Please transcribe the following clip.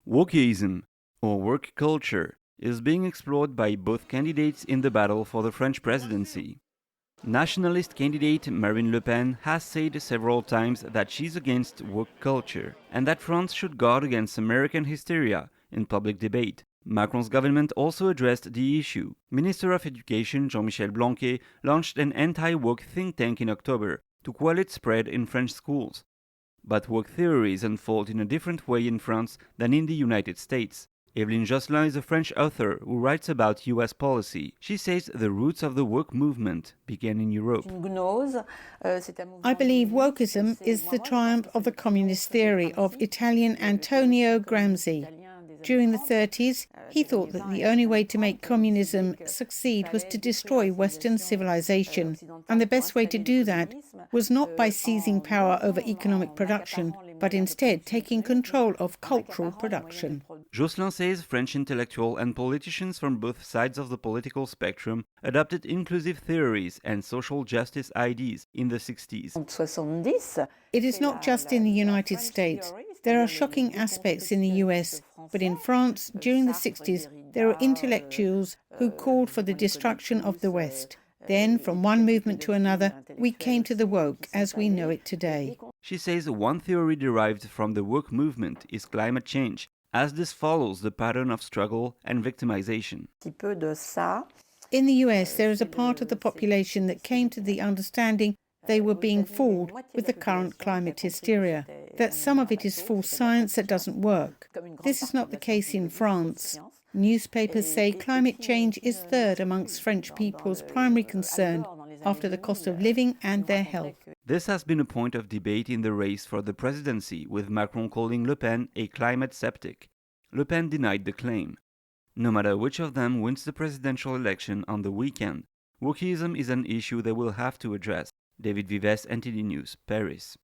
Wokeism, or work culture, is being explored by both candidates in the battle for the French presidency. Nationalist candidate Marine Le Pen has said several times that she's against woke culture and that France should guard against American hysteria in public debate. Macron's government also addressed the issue. Minister of Education Jean-Michel Blanquer launched an anti-woke think tank in October to quell its spread in French schools. But woke theories unfold in a different way in France than in the United States. Evelyne Josselin is a French author who writes about US policy. She says the roots of the woke movement began in Europe. I believe wokeism is the triumph of the communist theory of Italian Antonio Gramsci. During the 30s, he thought that the only way to make communism succeed was to destroy Western civilization, and the best way to do that was not by seizing power over economic production, but instead taking control of cultural production. Josselin says French intellectuals and politicians from both sides of the political spectrum adopted inclusive theories and social justice ideas in the 60s. It is not just in the United States. There are shocking aspects in the US, but in France, during the 60s, there were intellectuals who called for the destruction of the West. Then, from one movement to another, we came to the woke as we know it today. She says one theory derived from the woke movement is climate change, as this follows the pattern of struggle and victimization. In the US, there is a part of the population that came to the understanding they were being fooled with the current climate hysteria, that some of it is false science that doesn't work. This is not the case in France. Newspapers say climate change is third amongst French people's primary concern after the cost of living and their health. This has been a point of debate in the race for the presidency, with Macron calling Le Pen a climate skeptic. Le Pen denied the claim. No matter which of them wins the presidential election on the weekend, wokeism is an issue they will have to address. David Vives, NTD News, Paris.